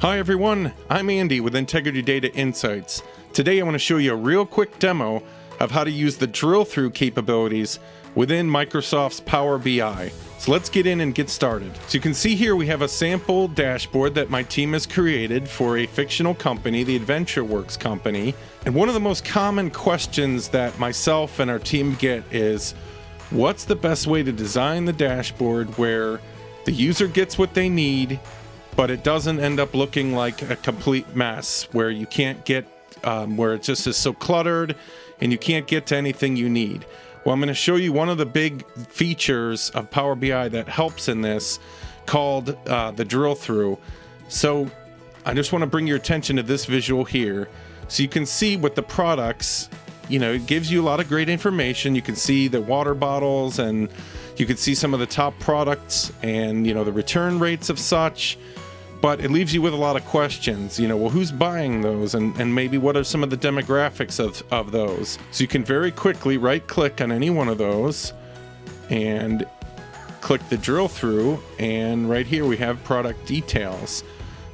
Hi everyone, I'm Andy with Integrity Data Insights. Today I want to show you a real quick demo of how to use the drill through capabilities within Microsoft's Power BI. So let's get in and get started. So you can see here we have a sample dashboard that my team has created for a fictional company, the AdventureWorks company. And one of the most common questions that myself and our team get is, what's the best way to design the dashboard where the user gets what they need, but it doesn't end up looking like a complete mess where you can't get, where it just is so cluttered and you can't get to anything you need. Well, I'm going to show you one of the big features of Power BI that helps in this, called the drill through. So I just want to bring your attention to this visual here. So you can see with the products, it gives you a lot of great information. You can see the water bottles and you can see some of the top products and, the return rates of such. But it leaves you with a lot of questions, well, who's buying those and maybe what are some of the demographics of those? So you can very quickly right click on any one of those and click the drill through, and right here we have product details.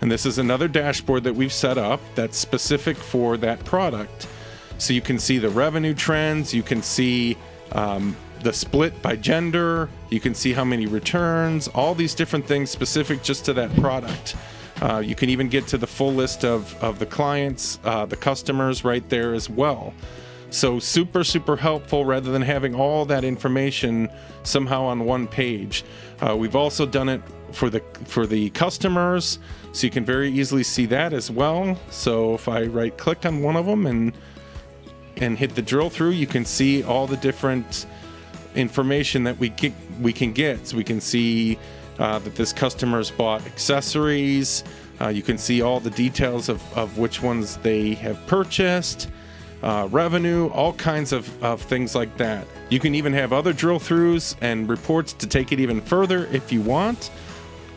And this is another dashboard that we've set up that's specific for that product. So you can see the revenue trends, you can see the split by gender, you can see how many returns, all these different things specific just to that product. You can even get to the full list of the clients, the customers right there as well. So super helpful rather than having all that information somehow on one page. We've also done it for the customers, so you can very easily see that as well. So if I right click on one of them and hit the drill through, you can see all the different information that we can get. So we can see that this customer's bought accessories. You can see all the details of which ones they have purchased, revenue, all kinds of things like that. You can even have other drill throughs and reports to take it even further if you want.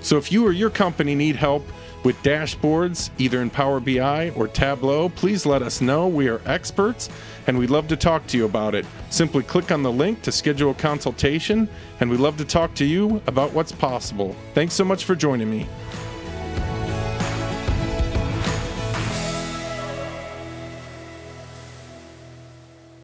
So if you or your company need help with dashboards, either in Power BI or Tableau, please let us know. We are experts and we'd love to talk to you about it. Simply click on the link to schedule a consultation, and we'd love to talk to you about what's possible. Thanks so much for joining me.